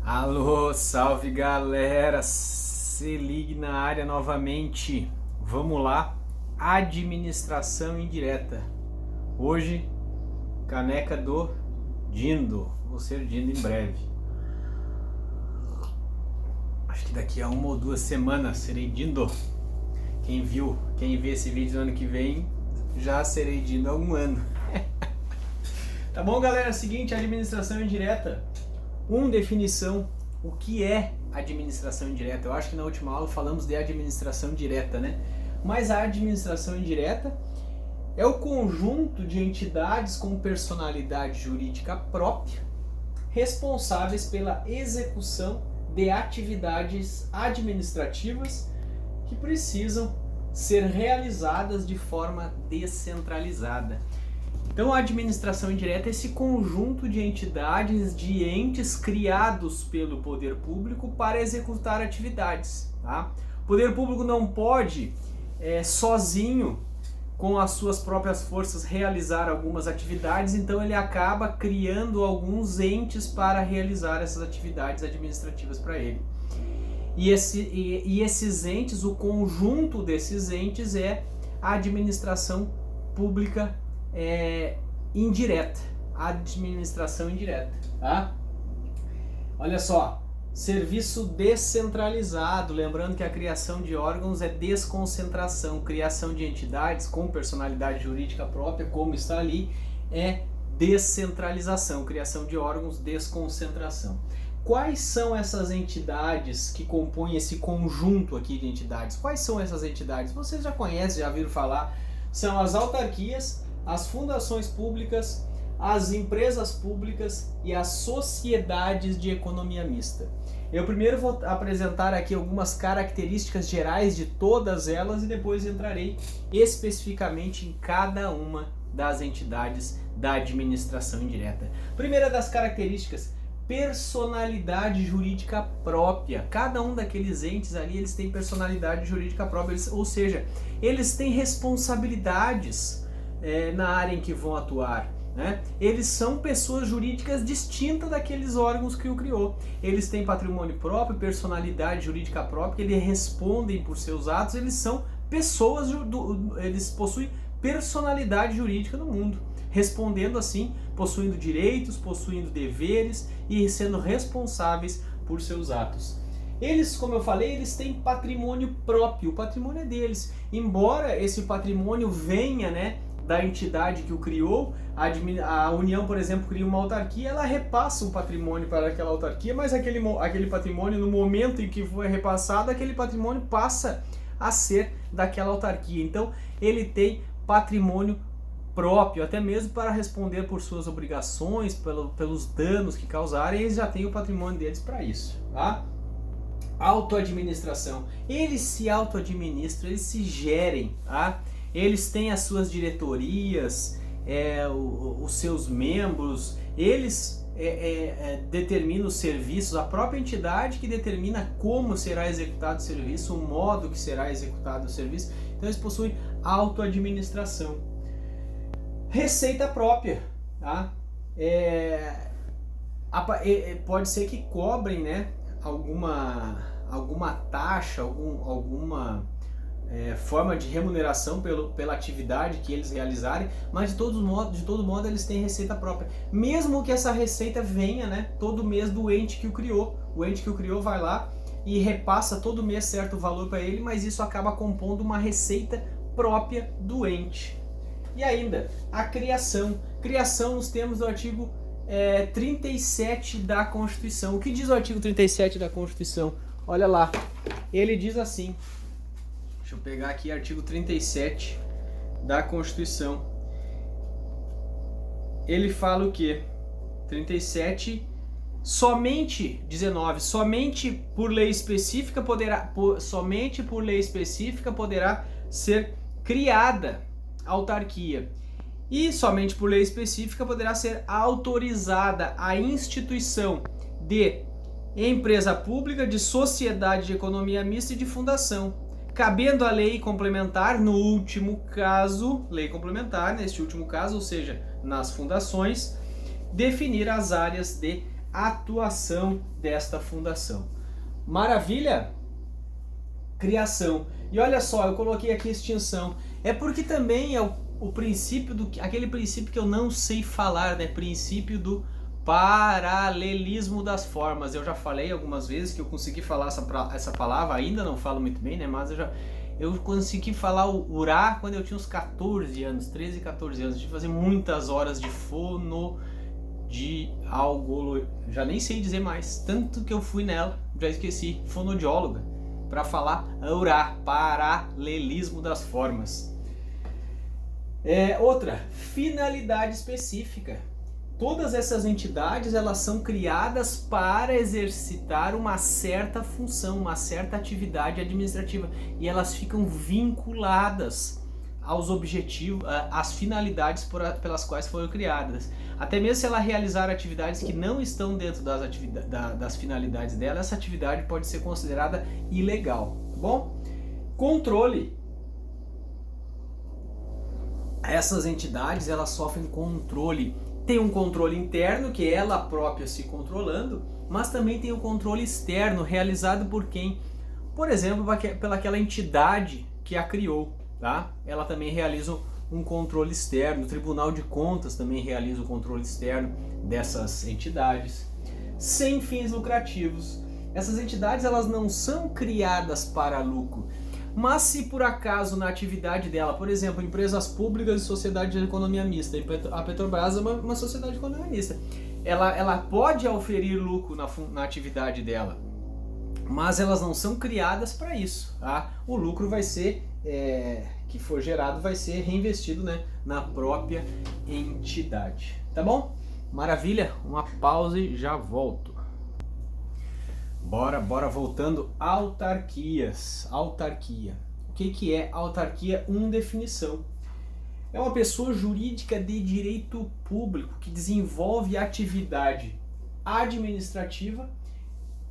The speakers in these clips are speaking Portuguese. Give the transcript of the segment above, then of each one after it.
Alô, salve galera, se ligue na área novamente. Vamos lá, administração indireta. Hoje, caneca do Dindo. Vou ser Dindo em breve. Acho que daqui a 1 ou 2 semanas serei Dindo. Quem vê esse vídeo no ano que vem, já serei Dindo há 1 ano. Tá bom, galera? É o seguinte, administração indireta. Definição. O que é administração indireta? Eu acho que na última aula falamos de administração direta, né? Mas a administração indireta é o conjunto de entidades com personalidade jurídica própria, responsáveis pela execução de atividades administrativas que precisam ser realizadas de forma descentralizada. Então, a administração indireta é esse conjunto de entidades, de entes criados pelo poder público para executar atividades. Tá? O poder público não pode, sozinho, com as suas próprias forças, realizar algumas atividades, então ele acaba criando alguns entes para realizar essas atividades administrativas para ele. E esses entes, o conjunto desses entes é a administração pública indireta, administração indireta, tá? Olha só, serviço descentralizado, lembrando que a criação de órgãos é desconcentração, criação de entidades com personalidade jurídica própria, como está ali, é descentralização, criação de órgãos, desconcentração. Quais são essas entidades que compõem esse conjunto aqui de entidades? Quais são essas entidades? Vocês já conhecem, já viram falar, são as autarquias, as fundações públicas, as empresas públicas e as sociedades de economia mista. Eu primeiro vou apresentar aqui algumas características gerais de todas elas e depois entrarei especificamente em cada uma das entidades da administração indireta. Primeira das características, personalidade jurídica própria. Cada um daqueles entes ali, eles têm personalidade jurídica própria, ou seja, eles têm responsabilidades na área em que vão atuar, né? Eles são pessoas jurídicas distintas daqueles órgãos que o criou. Eles têm patrimônio próprio, personalidade jurídica própria, eles respondem por seus atos, eles são pessoas, eles possuem personalidade jurídica no mundo, respondendo assim, possuindo direitos, possuindo deveres e sendo responsáveis por seus atos. Eles, como eu falei, eles têm patrimônio próprio, o patrimônio é deles. Embora esse patrimônio venha, né, da entidade que o criou, a União, por exemplo, cria uma autarquia, ela repassa um patrimônio para aquela autarquia, mas aquele patrimônio, no momento em que foi repassado, aquele patrimônio passa a ser daquela autarquia. Então, ele tem patrimônio próprio, até mesmo para responder por suas obrigações, pelos danos que causarem, eles já têm o patrimônio deles para isso, tá? Autoadministração. Eles se autoadministram, eles se gerem, tá? Eles têm as suas diretorias, os seus membros, eles determinam os serviços, a própria entidade que determina como será executado o serviço, o modo que será executado o serviço. Então eles possuem autoadministração. Receita própria, tá? Pode ser que cobrem, né, alguma taxa, alguma forma de remuneração pela atividade que eles realizarem, mas de todo modo eles têm receita própria. Mesmo que essa receita venha, né, todo mês do ente que o criou. O ente que o criou vai lá e repassa todo mês certo valor para ele, mas isso acaba compondo uma receita própria do ente. E ainda, a criação. Criação nos termos do artigo 37 da Constituição. O que diz o artigo 37 da Constituição? Olha lá, ele diz assim. Deixa eu pegar aqui artigo 37 da Constituição. Ele fala o quê? 37, somente, 19, somente por lei específica poderá ser criada autarquia. E somente por lei específica poderá ser autorizada a instituição de empresa pública, de sociedade de economia mista e de fundação, cabendo a lei complementar no último caso, lei complementar neste último caso, ou seja, nas fundações, definir as áreas de atuação desta fundação. Maravilha? Criação. E olha só, eu coloquei aqui extinção. É porque também é o princípio aquele princípio que eu não sei falar, né? Princípio do paralelismo das formas. Eu já falei algumas vezes que eu consegui falar essa palavra, ainda não falo muito bem, né? Mas eu consegui falar o urá quando eu tinha uns 14 anos, 13, 14 anos. De fazer muitas horas de já nem sei dizer mais, tanto que eu fui nela, já esqueci, fonodióloga, para falar urá, paralelismo das formas. Outra, finalidade específica. Todas essas entidades, elas são criadas para exercitar uma certa função, uma certa atividade administrativa, e elas ficam vinculadas aos objetivos, às finalidades pelas quais foram criadas. Até mesmo se ela realizar atividades que não estão dentro das finalidades dela, essa atividade pode ser considerada ilegal, tá bom? Controle. Essas entidades, elas sofrem controle. Tem um controle interno, que é ela própria se controlando, mas também tem o controle externo, realizado por quem? Por exemplo, pelaquela entidade que a criou, tá? Ela também realiza um controle externo. O Tribunal de Contas também realiza o controle externo dessas entidades. Sem fins lucrativos. Essas entidades, elas não são criadas para lucro, mas se por acaso na atividade dela, por exemplo, empresas públicas e sociedade de economia mista, a Petrobras é uma sociedade de economia mista, ela pode oferir lucro na atividade dela, mas elas não são criadas para isso, tá? O lucro vai ser, que for gerado, vai ser reinvestido, né, na própria entidade, tá bom? Maravilha, uma pausa e já volto. Bora voltando. Autarquias. Autarquia. O que é autarquia? Definição. É uma pessoa jurídica de direito público que desenvolve atividade administrativa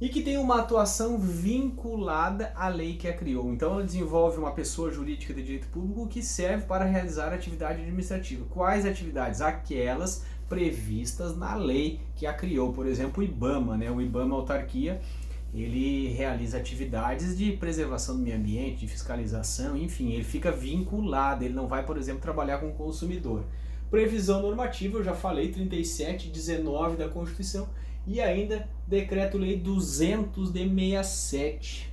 e que tem uma atuação vinculada à lei que a criou. Então ela desenvolve uma pessoa jurídica de direito público que serve para realizar atividade administrativa. Quais atividades? Aquelas previstas na lei que a criou. Por exemplo, o IBAMA, né? O IBAMA autarquia, ele realiza atividades de preservação do meio ambiente, de fiscalização, enfim, ele fica vinculado, ele não vai, por exemplo, trabalhar com o consumidor. Previsão normativa, eu já falei, 3719 da Constituição, e ainda Decreto-Lei 200 de 67.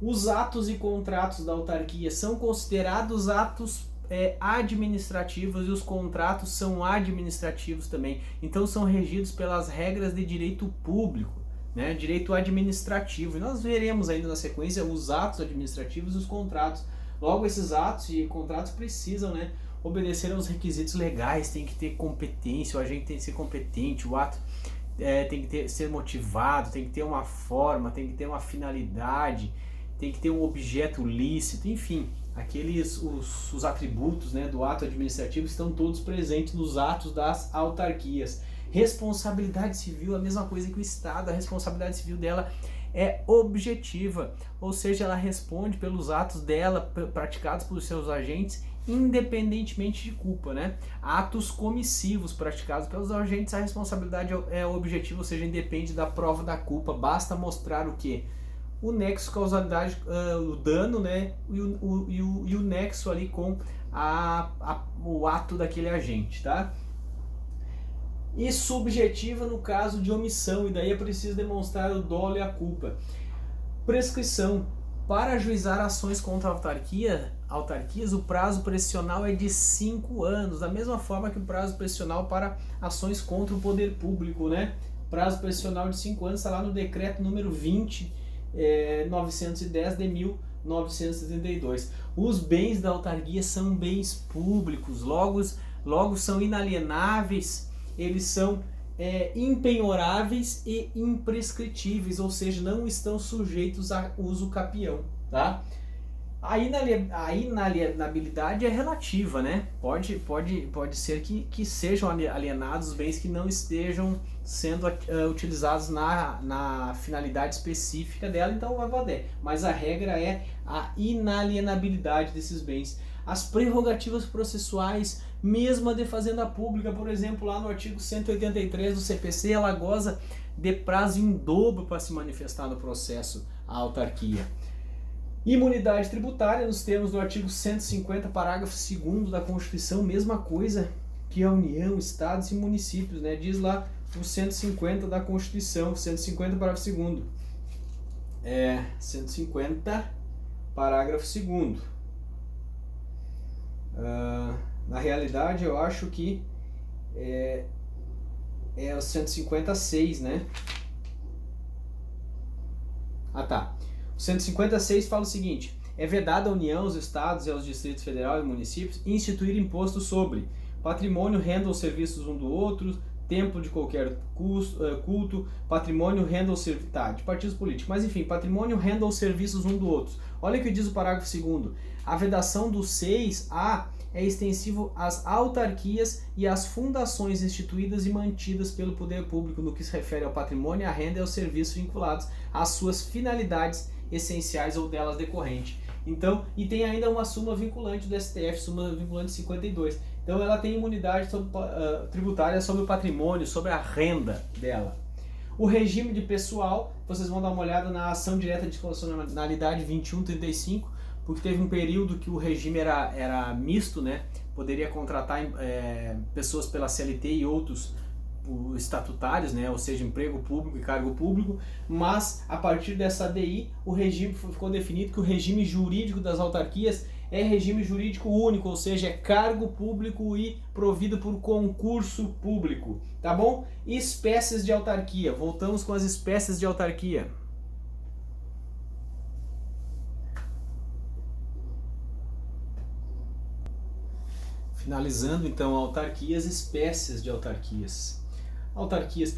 Os atos e contratos da autarquia são considerados atos administrativos, e os contratos são administrativos também, então são regidos pelas regras de direito público, né, direito administrativo, e nós veremos ainda na sequência os atos administrativos e os contratos. Logo, esses atos e contratos precisam, né, obedecer aos requisitos legais, tem que ter competência, o agente tem que ser competente, o ato tem que ser motivado, tem que ter uma forma, tem que ter uma finalidade, tem que ter um objeto lícito, enfim, os atributos, né, do ato administrativo estão todos presentes nos atos das autarquias. Responsabilidade civil, a mesma coisa que o Estado, a responsabilidade civil dela é objetiva, ou seja, ela responde pelos atos dela praticados por seus agentes, independentemente de culpa, né? Atos comissivos praticados pelos agentes, a responsabilidade é objetiva, ou seja, independe da prova da culpa, basta mostrar o quê? O nexo causalidade, o dano, né? E o nexo ali com o ato daquele agente, tá? E subjetiva no caso de omissão, e daí é preciso demonstrar o dolo e a culpa. Prescrição. Para ajuizar ações contra autarquias, o prazo prescricional é de 5 anos, da mesma forma que o prazo prescricional para ações contra o poder público, né? Prazo prescricional de 5 anos está lá no decreto número 20.910 de 1972. Os bens da autarquia são bens públicos, logo são inalienáveis, eles são impenhoráveis e imprescritíveis, ou seja, não estão sujeitos a uso capião, tá? A inalienabilidade é relativa, né? Pode ser que sejam alienados os bens que não estejam sendo utilizados na finalidade específica dela, então vai valer. Mas a regra é a inalienabilidade desses bens. As prerrogativas processuais Mesmo a de fazenda pública, por exemplo, lá no artigo 183 do CPC, ela goza de prazo em dobro para se manifestar no processo à autarquia. Imunidade tributária, nos termos do artigo 150, parágrafo 2º da Constituição, mesma coisa que a União, Estados e municípios, né? Diz lá o 150 da Constituição, 150, parágrafo 2º. 150, parágrafo 2º. Na realidade, eu acho que é o 156, né? Ah, tá. O 156 fala o seguinte: é vedado à União, aos Estados e aos Distritos Federais e municípios instituir imposto sobre patrimônio, renda ou serviços um do outro, templo de qualquer culto, patrimônio, renda ou serviços... Tá, de partidos políticos. Mas enfim, patrimônio, renda ou serviços um do outro. Olha o que diz o parágrafo 2º. A vedação do 6A é extensivo às autarquias e às fundações instituídas e mantidas pelo poder público no que se refere ao patrimônio, à renda e aos serviços vinculados às suas finalidades essenciais ou delas decorrente. Então, e tem ainda uma súmula vinculante do STF, súmula vinculante 52. Então ela tem imunidade tributária sobre o patrimônio, sobre a renda dela. O regime de pessoal, vocês vão dar uma olhada na ação direta de constitucionalidade 2135, porque teve um período que o regime era misto, né? Poderia contratar pessoas pela CLT e outros estatutários, né? Ou seja, emprego público e cargo público, mas a partir dessa ADI o regime ficou definido que o regime jurídico das autarquias é regime jurídico único, ou seja, é cargo público e provido por concurso público, tá bom? Espécies de autarquia, voltamos com as espécies de autarquia. Finalizando então autarquias, espécies de autarquias. Autarquias,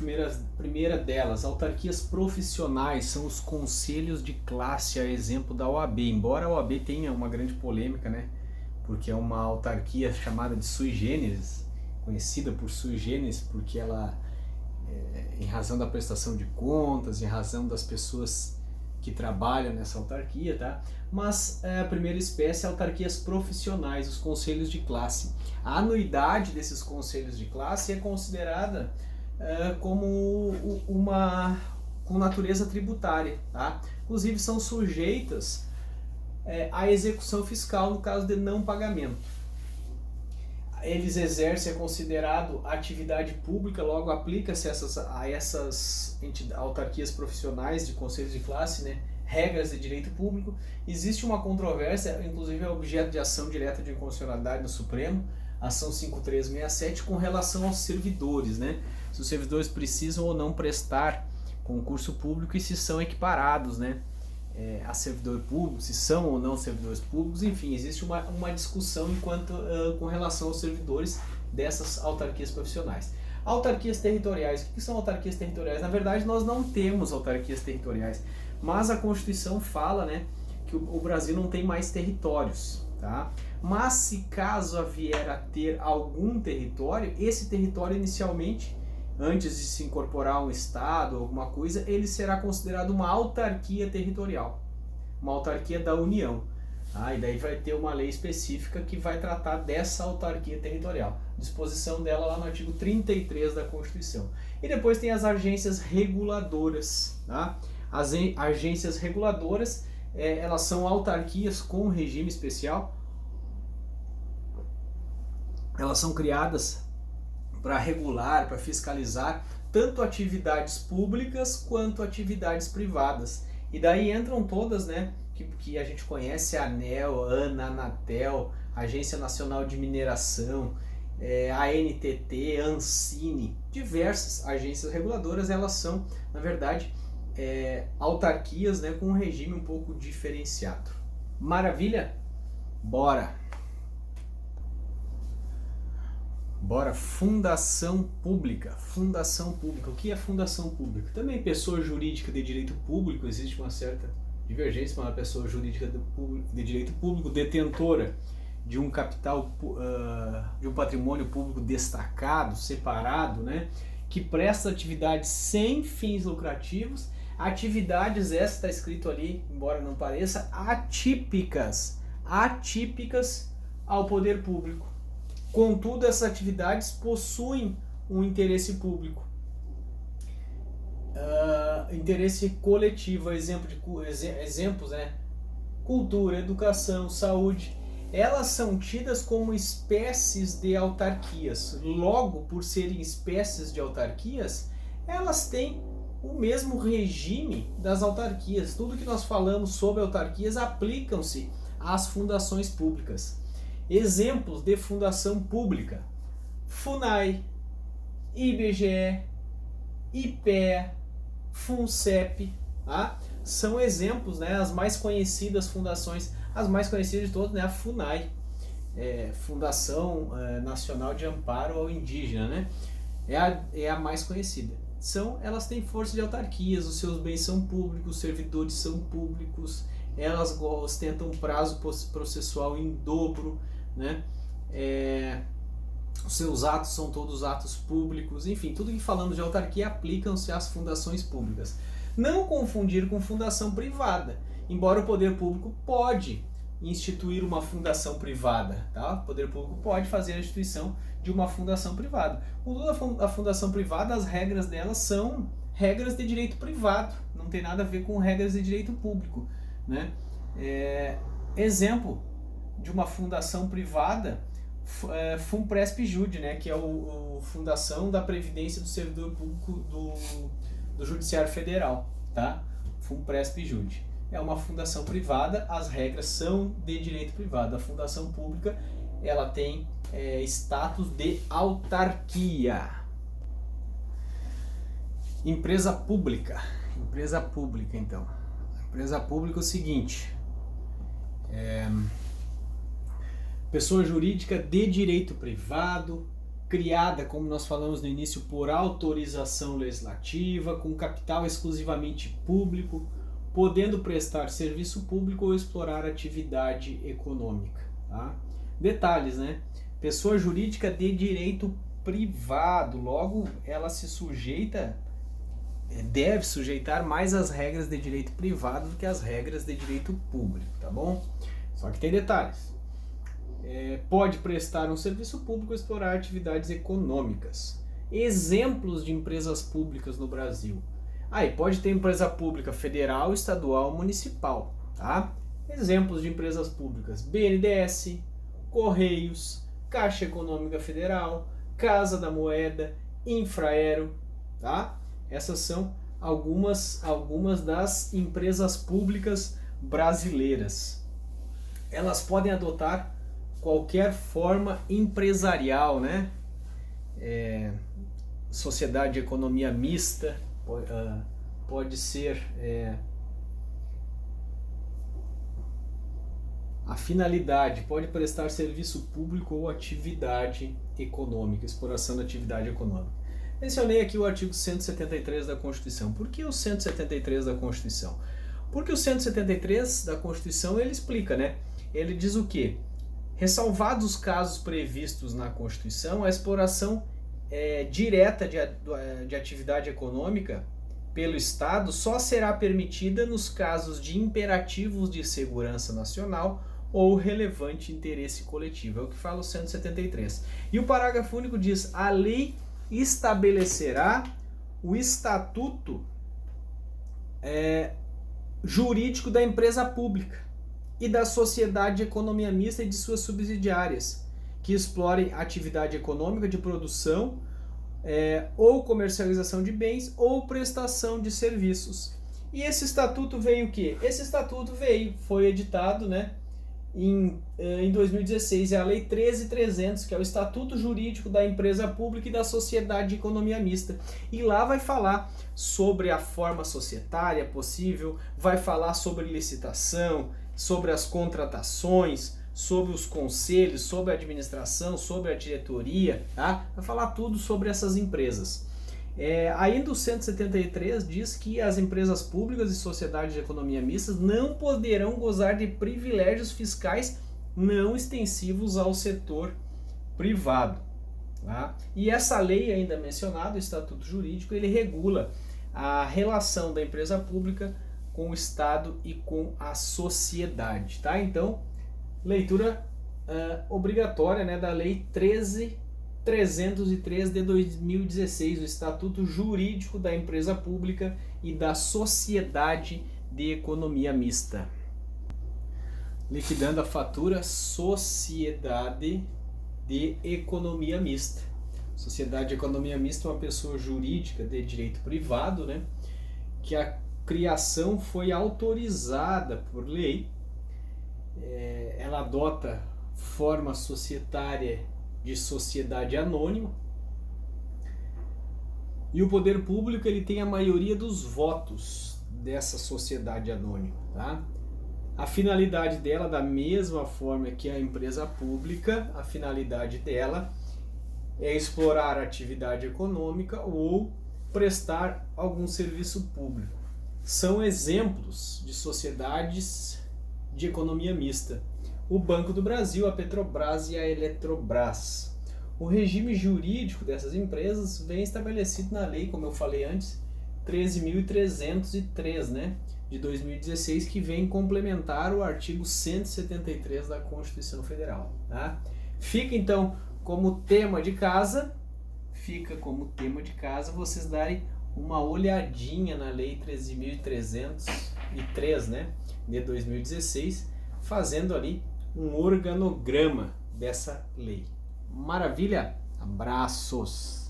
primeira delas, autarquias profissionais, são os conselhos de classe, a exemplo da OAB. Embora a OAB tenha uma grande polêmica, né? Porque é uma autarquia chamada de sui generis, conhecida por sui generis, porque ela, em razão da prestação de contas, em razão das pessoas que trabalham nessa autarquia, tá? Mas a primeira espécie é autarquias profissionais, os conselhos de classe. A anuidade desses conselhos de classe é considerada como com natureza tributária, tá? Inclusive são sujeitas à execução fiscal no caso de não pagamento. Eles exercem, é considerado atividade pública, logo aplica-se a essas autarquias profissionais de conselhos de classe, né, regras de direito público. Existe uma controvérsia, inclusive é objeto de ação direta de inconstitucionalidade no Supremo, ação 5367, com relação aos servidores, né? Se os servidores precisam ou não prestar concurso público e se são equiparados, né, a servidor público, se são ou não servidores públicos. Enfim, existe uma discussão com relação aos servidores dessas autarquias profissionais. Autarquias territoriais. O que são autarquias territoriais? Na verdade, nós não temos autarquias territoriais, mas a Constituição fala, né, que o Brasil não tem mais territórios, tá? Mas se caso vier a ter algum território, esse território inicialmente, antes de se incorporar a um estado ou alguma coisa, ele será considerado uma autarquia territorial, uma autarquia da União. E daí vai ter uma lei específica que vai tratar dessa autarquia territorial. Disposição dela lá no artigo 33 da Constituição. E depois tem as agências reguladoras, tá? As agências reguladoras, elas são autarquias com regime especial. Elas são criadas para regular, para fiscalizar tanto atividades públicas quanto atividades privadas. E daí entram todas, né, que a gente conhece: a ANEEL, ANA, Anatel, Agência Nacional de Mineração, a ANTT, a Ancine, diversas agências reguladoras. Elas são, na verdade, autarquias, né, com um regime um pouco diferenciado. Maravilha? Bora! Bora, fundação pública. Fundação pública. O que é fundação pública? Também pessoa jurídica de direito público, existe uma certa divergência, mas uma pessoa jurídica de direito público, detentora de um capital, de um patrimônio público destacado, separado, né, que presta atividades sem fins lucrativos, atividades, essa está escrito ali, embora não pareça, atípicas ao poder público. Contudo, essas atividades possuem um interesse público, interesse coletivo, exemplos, né? Cultura, educação, saúde. Elas são tidas como espécies de autarquias. Logo, por serem espécies de autarquias, elas têm o mesmo regime das autarquias. Tudo que nós falamos sobre autarquias aplicam-se às fundações públicas. Exemplos de fundação pública: FUNAI, IBGE, IPEA, FUNCEP, tá? São exemplos, né? As mais conhecidas fundações, as mais conhecidas de todas, né? A FUNAI, Fundação Nacional de Amparo ao Indígena, né? É a mais conhecida. Elas têm força de autarquias, os seus bens são públicos, os servidores são públicos, elas ostentam prazo processual em dobro, né? Os seus atos são todos atos públicos, enfim, tudo que falamos de autarquia aplicam-se às fundações públicas. Não confundir com fundação privada, embora o poder público pode instituir uma fundação privada, tá? O poder público pode fazer a instituição de uma fundação privada. Contudo, a fundação privada, as regras dela são regras de direito privado, não tem nada a ver com regras de direito público, né? Exemplo de uma fundação privada, FUNPRESP-JUD, né, que é a Fundação da Previdência do Servidor Público do Judiciário Federal, tá? FUNPRESP-JUD. É uma fundação privada, as regras são de direito privado. A fundação pública, ela tem status de autarquia. Empresa pública. Empresa pública, então. Empresa pública é o seguinte: pessoa jurídica de direito privado, criada, como nós falamos no início, por autorização legislativa, com capital exclusivamente público, podendo prestar serviço público ou explorar atividade econômica. Tá? Detalhes, né? Pessoa jurídica de direito privado, logo ela se deve sujeitar mais às regras de direito privado do que às regras de direito público, tá bom? Só que tem detalhes. Pode prestar um serviço público ou explorar atividades econômicas. Exemplos de empresas públicas no Brasil. Pode ter empresa pública federal, estadual, municipal, tá? Exemplos de empresas públicas: BNDES, Correios, Caixa Econômica Federal, Casa da Moeda, Infraero, tá? Essas são algumas das empresas públicas brasileiras. Elas podem adotar qualquer forma empresarial, né? Sociedade de economia mista, pode ser a finalidade, pode prestar serviço público ou atividade econômica, exploração da atividade econômica. Mencionei aqui o artigo 173 da Constituição. Por que o 173 da Constituição? Porque o 173 da Constituição ele explica, né? Ele diz o quê? Ressalvados os casos previstos na Constituição, a exploração direta de atividade econômica pelo Estado só será permitida nos casos de imperativos de segurança nacional ou relevante interesse coletivo. É o que fala o 173. E o parágrafo único diz: a lei estabelecerá o estatuto jurídico da empresa pública e da sociedade de economia mista e de suas subsidiárias, que explorem atividade econômica de produção ou comercialização de bens ou prestação de serviços. E esse estatuto veio o quê? Esse estatuto foi editado, né, em 2016, é a Lei 13.300, que é o Estatuto Jurídico da Empresa Pública e da Sociedade de Economia Mista. E lá vai falar sobre a forma societária possível, vai falar sobre licitação, sobre as contratações, sobre os conselhos, sobre a administração, sobre a diretoria, tá? Vai falar tudo sobre essas empresas. Ainda o 173 diz que as empresas públicas e sociedades de economia mista não poderão gozar de privilégios fiscais não extensivos ao setor privado. Tá? E essa lei ainda mencionada, o Estatuto Jurídico, ele regula a relação da empresa pública com o Estado e com a sociedade. Tá? Então, leitura obrigatória, né, da Lei 13.303 de 2016, o Estatuto Jurídico da Empresa Pública e da Sociedade de Economia Mista. Liquidando a fatura, Sociedade de Economia Mista. Sociedade de Economia Mista é uma pessoa jurídica de direito privado, né, que a criação foi autorizada por lei. Ela adota forma societária de sociedade anônima e o poder público ele tem a maioria dos votos dessa sociedade anônima, tá? A finalidade dela, da mesma forma que a empresa pública, a finalidade dela é explorar a atividade econômica ou prestar algum serviço público. São exemplos de sociedades de economia mista: o Banco do Brasil, a Petrobras e a Eletrobras. O regime jurídico dessas empresas vem estabelecido na lei, como eu falei antes, 13.303, né, de 2016, que vem complementar o artigo 173 da Constituição Federal. Tá? Fica então como tema de casa, vocês darem uma olhadinha na lei 13.303, né, de 2016, fazendo ali um organograma dessa lei. Maravilha? Abraços!